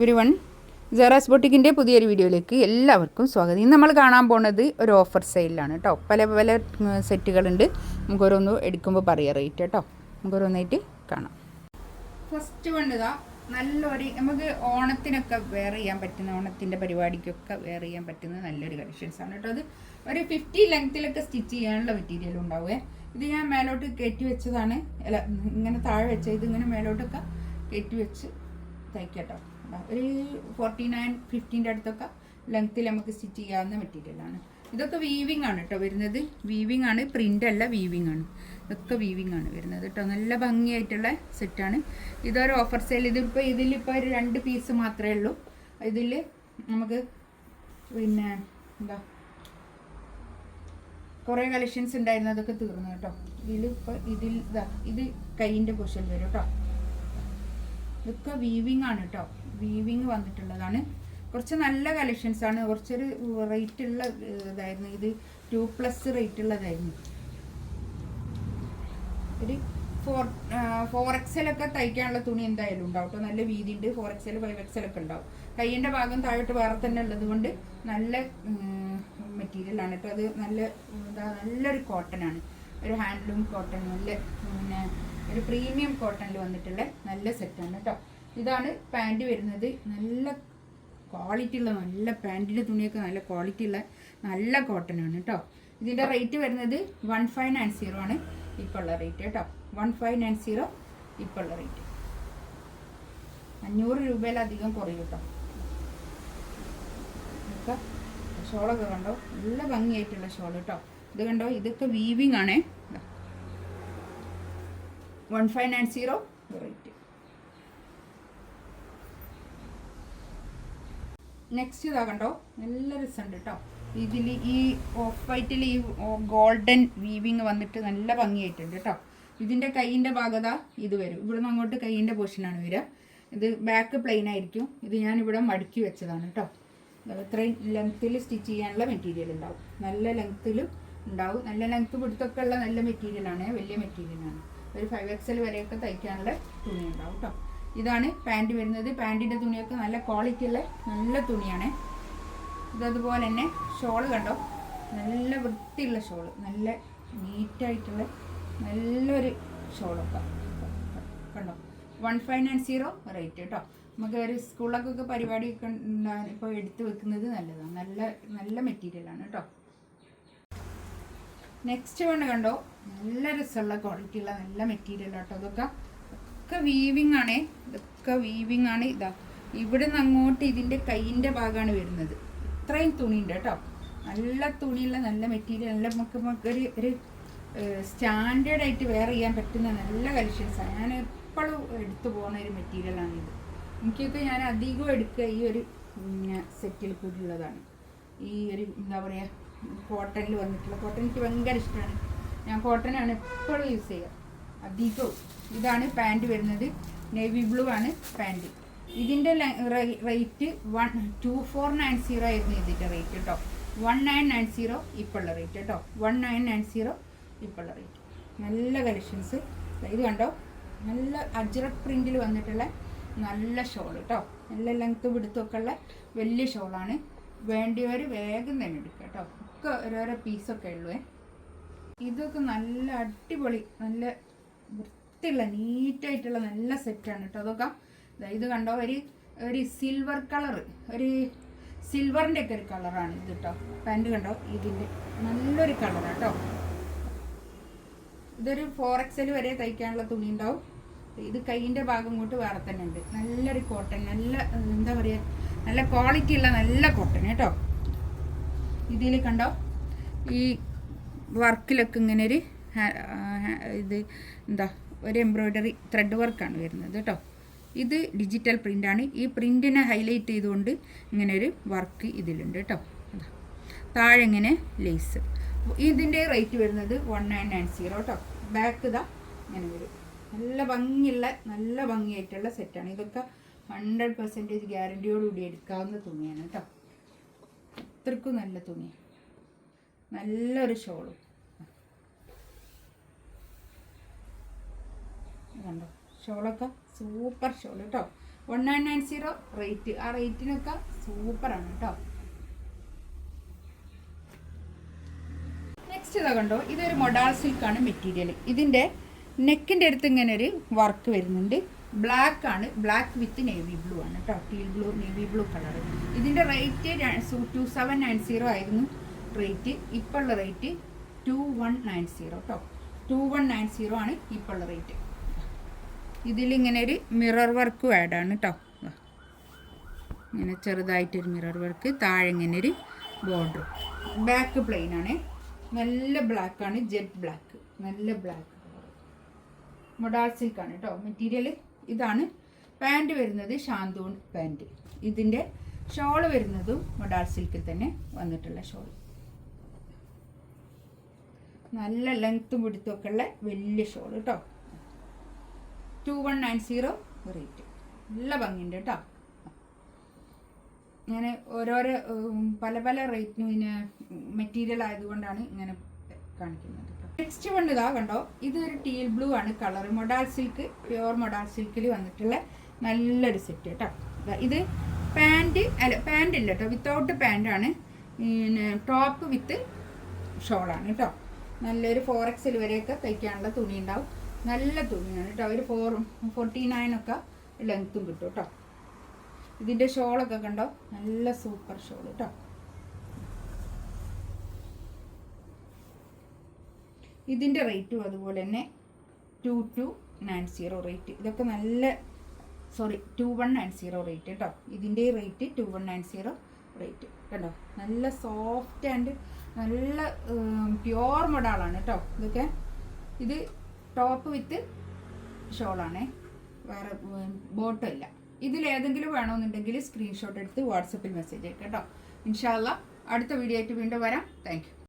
Everyone, ജറാസ് ബൊട്ടിക്കിൻ്റെ പുതിയൊരു വീഡിയോയിലേക്ക് എല്ലാവർക്കും സ്വാഗതം. ഇന്ന് നമ്മൾ കാണാൻ പോകുന്നത് ഒരു ഓഫർ സെയിലാണ് കേട്ടോ. പല പല സെറ്റുകളുണ്ട്. നമുക്കൊരോന്ന് എടുക്കുമ്പോൾ പറയാം റേറ്റ് കേട്ടോ. നമുക്കൊരോന്നായിട്ട് കാണാം. ഫസ്റ്റ് വേണ്ടതാ നല്ലൊരു നമുക്ക് ഓണത്തിനൊക്കെ വെയർ ചെയ്യാൻ പറ്റുന്ന, ഓണത്തിൻ്റെ പരിപാടിക്കൊക്കെ വെയർ ചെയ്യാൻ പറ്റുന്ന നല്ലൊരു കളക്ഷൻസാണ് കേട്ടോ. അത് ഒരു 50 ലെങ്ത്തിലൊക്കെ സ്റ്റിച്ച് ചെയ്യാനുള്ള മെറ്റീരിയൽ ഉണ്ടാവുമേ. ഇത് ഞാൻ മേലോട്ട് കയറ്റി വെച്ചതാണ്. അല്ല, ഇങ്ങനെ താഴെ വെച്ച ഇതിങ്ങനെ മേലോട്ടൊക്കെ കയറ്റി വെച്ച് തയ്ക്കട്ടോ. ഒരു 49-50 അടുത്തൊക്കെ ലെങ്ത്തിൽ നമുക്ക് സ്റ്റിച്ച് ചെയ്യാവുന്ന മെറ്റീരിയലാണ്. ഇതൊക്കെ വീവിങ് ആണ് കേട്ടോ വരുന്നത്. വീവിങ് ആണ്, പ്രിൻ്റ് അല്ല, വീവിങ് ആണ്. ഇതൊക്കെ വീവിങ് ആണ് വരുന്നത് കേട്ടോ. നല്ല ഭംഗിയായിട്ടുള്ള സെറ്റാണ്. ഇതൊരു ഓഫർ സെയിൽ. ഇതിലിപ്പോൾ ഒരു 2 പീസ് മാത്രമേ ഉള്ളൂ. ഇതിൽ നമുക്ക് പിന്നെ എന്താ കുറേ കളക്ഷൻസ് ഉണ്ടായിരുന്നു, അതൊക്കെ തീർന്നു കേട്ടോ. ഇത് കൈയിൻ്റെ പൊസിഷൻ വരും കേട്ടോ. ഇതൊക്കെ വീവിങ് ആണ് കേട്ടോ. വീവിങ് വന്നിട്ടുള്ളതാണ്. കുറച്ച് നല്ല കളക്ഷൻസ് ആണ്. കുറച്ചൊരു റേറ്റ് ഉള്ള ഇതായിരുന്നു. ഇത് 2+ റേറ്റ് ഉള്ളതായിരുന്നു. ഒരു 4XL ഒക്കെ തയ്ക്കാനുള്ള തുണി എന്തായാലും ഉണ്ടാവും കേട്ടോ. നല്ല വീതി ഉണ്ട്. 4XL 5XL ഒക്കെ ഉണ്ടാവും. കയ്യിൻ്റെ ഭാഗം താഴോട്ട് വേറെ തന്നെ ഉള്ളത് കൊണ്ട് നല്ല മെറ്റീരിയലാണ് കേട്ടോ. അത് നല്ലൊരു കോട്ടൺ ആണ്. ഒരു ഹാൻഡ്ലൂം കോട്ടൺ, നല്ല പിന്നെ ഒരു പ്രീമിയം കോട്ടണിൽ വന്നിട്ടുള്ള നല്ല സെറ്റാണ് കേട്ടോ. ഇതാണ് പാൻറ് വരുന്നത്. നല്ല ക്വാളിറ്റി ഉള്ള, നല്ല പാൻറ്റിൻ്റെ തുണിയൊക്കെ നല്ല ക്വാളിറ്റി ഉള്ള നല്ല കോട്ടൺ ആണ് കേട്ടോ. ഇതിൻ്റെ റേറ്റ് വരുന്നത് 1590 ആണ് ഇപ്പോൾ ഉള്ള റേറ്റ് കേട്ടോ. 1590 ഇപ്പോൾ ഉള്ള റേറ്റ്. 500 രൂപയിലധികം കുറയും കേട്ടോ. ഇതൊക്കെ ഷോളൊക്കെ കണ്ടോ, നല്ല ഭംഗിയായിട്ടുള്ള ഷോൾ കേട്ടോ. ഇത് കണ്ടോ, ഇതൊക്കെ വീവിങ് ആണേ. 1590 റേറ്റ്. നെക്സ്റ്റ് ഇതാ കണ്ടോ, നല്ല രസമുണ്ട് കേട്ടോ. ഇതിൽ ഈ ഓഫ് വൈറ്റിൽ ഈ ഗോൾഡൻ വീവിങ് വന്നിട്ട് നല്ല ഭംഗിയായിട്ടുണ്ട് കേട്ടോ. ഇതിൻ്റെ കൈയിൻ്റെ ഭാഗത ഇത് വരും. ഇവിടുന്ന് അങ്ങോട്ട് കൈയിൻ്റെ പോർഷനാണ് വരിക. ഇത് ബാക്ക് പ്ലെയിൻ ആയിരിക്കും. ഇത് ഞാനിവിടെ മടക്കി വെച്ചതാണ് കേട്ടോ. ഇത്രയും ലെങ്ത്തിൽ സ്റ്റിച്ച് ചെയ്യാനുള്ള മെറ്റീരിയൽ ഉണ്ടാവും. നല്ല ലെങ്ത്തിലും ഉണ്ടാവും. നല്ല ലെങ്ത്ത് പിടുത്തൊക്കെ ഉള്ള നല്ല മെറ്റീരിയലാണ്, വലിയ മെറ്റീരിയലാണ്. ഒരു 5XL വരെയൊക്കെ തയ്ക്കാനുള്ള തുണി ഉണ്ടാവും കേട്ടോ. ഇതാണ് പാൻറ് വരുന്നത്. പാൻറ്റിൻ്റെ തുണിയൊക്കെ നല്ല ക്വാളിറ്റി ഉള്ള നല്ല തുണിയാണ്. ഇതതുപോലെ തന്നെ ഷോള് കണ്ടോ, നല്ല വൃത്തിയുള്ള ഷോള്, നല്ല നീറ്റായിട്ടുള്ള നല്ലൊരു ഷോളൊക്കെ കണ്ടോ. 1590 റേറ്റ് കേട്ടോ. നമുക്ക് ഒരു സ്കൂളിലൊക്കെ പരിപാടിയൊക്കെ ഉണ്ടാകാൻ ഇപ്പോൾ എടുത്ത് വെക്കുന്നത് നല്ലതാണ്. നല്ല മെറ്റീരിയലാണ് കേട്ടോ. നെക്സ്റ്റ് വേണ്ട കണ്ടോ, നല്ല രസമുള്ള ക്വാളിറ്റി ഉള്ള നല്ല മെറ്റീരിയൽ കേട്ടോ. ഇതൊക്കെ വീവിങ് ആണേ. ഇതൊക്കെ വീവിങ് ആണ്. ഇതാ ഇവിടുന്ന് അങ്ങോട്ട് ഇതിൻ്റെ കൈയിൻ്റെ ഭാഗമാണ് വരുന്നത്. ഇത്രയും തുണിയുണ്ട് കേട്ടോ. നല്ല തുണിയുള്ള നല്ല മെറ്റീരിയൽ, നല്ല ഒരു സ്റ്റാൻഡേർഡ് ആയിട്ട് വെയർ ചെയ്യാൻ പറ്റുന്ന നല്ല കളക്ഷൻസാണ്. ഞാൻ എപ്പോഴും എടുത്തു പോകുന്ന ഒരു മെറ്റീരിയലാണിത്. എനിക്കൊക്കെ ഞാൻ അധികം എടുക്കുക ഈ ഒരു സെറ്റിൽ കൂടിയുള്ളതാണ്. ഈ ഒരു എന്താ പറയുക, കോട്ടണിൽ വന്നിട്ടുള്ള കോട്ടൺ എനിക്ക് ഭയങ്കര ഇഷ്ടമാണ്. ഞാൻ കോട്ടനാണ് എപ്പോഴും യൂസ് ചെയ്യുക അധികവും. ഇതാണ് പാൻറ് വരുന്നത്. നേവി ബ്ലൂ ആണ് പാൻറ്. ഇതിൻ്റെ റേറ്റ് 2490 ആയിരുന്നു ഇതിൻ്റെ റേറ്റ് കേട്ടോ. 1990 ഇപ്പോൾ ഉള്ള റേറ്റ് കേട്ടോ. 1990 ഇപ്പോൾ ഉള്ള റേറ്റ്. നല്ല കളക്ഷൻസ്. ഇത് കണ്ടോ, നല്ല അജ്രക് പ്രിൻറ്റിൽ വന്നിട്ടുള്ള നല്ല ഷോൾ കേട്ടോ. നല്ല ലെങ്ത്ത് പിടുത്തൊക്കെ ഉള്ള വലിയ ഷോളാണ്. വേണ്ടിയവർ വേഗം തന്നെ എടുക്കുക കേട്ടോ. ഒക്കെ ഓരോരോ പീസൊക്കെ ഉള്ളൂ. ഇതൊക്കെ നല്ല അടിപൊളി, നല്ല വൃത്തിയുള്ള നീറ്റായിട്ടുള്ള നല്ല സെറ്റാണ് കേട്ടോ. അതൊക്കെ ഇത് കണ്ടോ, ഒരു സിൽവർ കളർ, ഒരു സിൽവറിൻ്റെ ഒക്കെ ഒരു കളറാണ് ഇത് കേട്ടോ. പാൻറ് കണ്ടോ, ഇതിൻ്റെ നല്ലൊരു കളറാണ് കേട്ടോ. ഇതൊരു 4XL വരെ തയ്ക്കാനുള്ള തുണി ഉണ്ടാവും. ഇത് കൈയിൻ്റെ ഭാഗം കൊണ്ട് വേറെ തന്നെ ഉണ്ട്. നല്ലൊരു കോട്ടൺ, നല്ല എന്താ പറയുക, നല്ല ക്വാളിറ്റി ഉള്ള നല്ല കോട്ടൺ കേട്ടോ. ഇതിൽ കണ്ടോ, ഈ വർക്കിലൊക്കെ ഇങ്ങനെ ഒരു ഇത് എന്താ ഒരു എംബ്രോയ്ഡറി ത്രെഡ് വർക്കാണ് വരുന്നത് കേട്ടോ. ഇത് ഡിജിറ്റൽ പ്രിൻ്റാണ്. ഈ പ്രിൻറ്റിനെ ഹൈലൈറ്റ് ചെയ്തുകൊണ്ട് ഇങ്ങനെ ഒരു വർക്ക് ഇതിലുണ്ട് കേട്ടോ. താഴെ ഇങ്ങനെ ലേസ്. ഇതിൻ്റെ റേറ്റ് വരുന്നത് 1990 കേട്ടോ. ബാക്ക് ഇതാ ഇങ്ങനെ വരും. നല്ല ഭംഗിയുള്ള നല്ല ഭംഗിയായിട്ടുള്ള സെറ്റാണ്. ഇതൊക്കെ 100% ഗ്യാരണ്ടിയോടുകൂടി എടുക്കാവുന്ന തുണിയാണ് കേട്ടോ. അത്രക്കും നല്ല തുണിയാണ്. നല്ലൊരു ഷോളും കണ്ടോ. ഷോളൊക്കെ സൂപ്പർ ഷോൾ കേട്ടോ. 1990 റേറ്റ്. ആ റേറ്റിനൊക്കെ സൂപ്പറാണ് കേട്ടോ. നെക്സ്റ്റ് ഇതാ കണ്ടോ, ഇതൊരു മൊഡാൾ സിൽക്കാണ് മെറ്റീരിയൽ. ഇതിൻ്റെ നെക്കിൻ്റെ അടുത്ത് ഇങ്ങനെ ഒരു വർക്ക് വരുന്നുണ്ട്. ബ്ലാക്ക് ആണ്, ബ്ലാക്ക് വിത്ത് നേവി ബ്ലൂ ആണ് കേട്ടോ, teal blue navy blue colour. ഇതിൻ്റെ റേറ്റ് 2790 ആയിരുന്നു റേറ്റ്. ഇപ്പോൾ ഉള്ള റേറ്റ് 2190 കേട്ടോ. 2190 ആണ് ഇപ്പോൾ ഉള്ള റേറ്റ്. ഇതിലിങ്ങനെ ഒരു മിറർ വർക്ക് ആഡാണ് കേട്ടോ. ഇങ്ങനെ ചെറുതായിട്ടൊരു മിറർ വർക്ക്, താഴെ ഇങ്ങനെ ഒരു ബോർഡർ. ബാക്ക് പ്ലെയിൻ ആണ്, നല്ല ബ്ലാക്കാണ്, ജെറ്റ് ബ്ലാക്ക്, നല്ല ബ്ലാക്ക് മൊഡാൾ സിൽക്കാണ് കേട്ടോ മെറ്റീരിയൽ. ഇതാണ് പാൻറ് വരുന്നത്, ഷാന്തൂൺ പാൻറ്. ഇതിൻ്റെ ഷോള് വരുന്നതും മൊഡാൾ സിൽക്കിൽ തന്നെ വന്നിട്ടുള്ള ഷോൾ. നല്ല ലെങ്ത്തും പിടുത്തൊക്കെ ഉള്ള വലിയ ഷോൾ കേട്ടോ. 2190 റേറ്റ്. നല്ല ഭംഗിയുണ്ട് കേട്ടോ. ഇങ്ങനെ ഓരോരോ പല പല റേറ്റിന് പിന്നെ മെറ്റീരിയൽ ആയതുകൊണ്ടാണ് ഇങ്ങനെ കാണിക്കുന്നത്. നെക്സ്റ്റ് വൺ ഇതാ കണ്ടോ, ഇതൊരു ടീൽ ബ്ലൂ ആണ് colour. Modal silk, pure modal സിൽക്കിൽ വന്നിട്ടുള്ള നല്ലൊരു സെറ്റ് കേട്ടോ. ഇത് പാൻറ് അല്ല, പാൻറ് ഇല്ല കേട്ടോ, വിത്തൗട്ട് പാൻറ്റാണ്. പിന്നെ ടോപ്പ് വിത്ത് ഷോളാണ് കേട്ടോ. നല്ലൊരു 4XL വരെയൊക്കെ തയ്ക്കാനുള്ള തുണി ഉണ്ടാവും. നല്ല തുണിയാണ് കേട്ടോ. ഒരു 49 ഒക്കെ ലെങ്ത്തും കിട്ടും കേട്ടോ. ഇതിൻ്റെ ഷോളൊക്കെ കണ്ടോ, നല്ല സൂപ്പർ ഷോൾ കേട്ടോ. ഇതിൻ്റെ റേറ്റും അതുപോലെ തന്നെ 2290 റേറ്റ്. ഇതൊക്കെ നല്ല 2190 റേറ്റ് കേട്ടോ. ഇതിൻ്റെ റേറ്റ് 2190 റേറ്റ് കേട്ടോ. നല്ല സോഫ്റ്റ് ആൻഡ് നല്ല പ്യുവർ മൊഡാളാണ് കേട്ടോ ഇതൊക്കെ. ഇത് ടോപ്പ് വിത്ത് ഷോളാണേ, വേറെ ബോട്ടം ഇല്ല. ഇതിലേതെങ്കിലും വേണമെന്നുണ്ടെങ്കിൽ സ്ക്രീൻഷോട്ട് എടുത്ത് വാട്സപ്പിൽ മെസ്സേജ് അയക്കാം കേട്ടോ. ഇൻഷാ അല്ലാ അടുത്ത വീഡിയോ ആയിട്ട് വീണ്ടും വരാം. Thank you.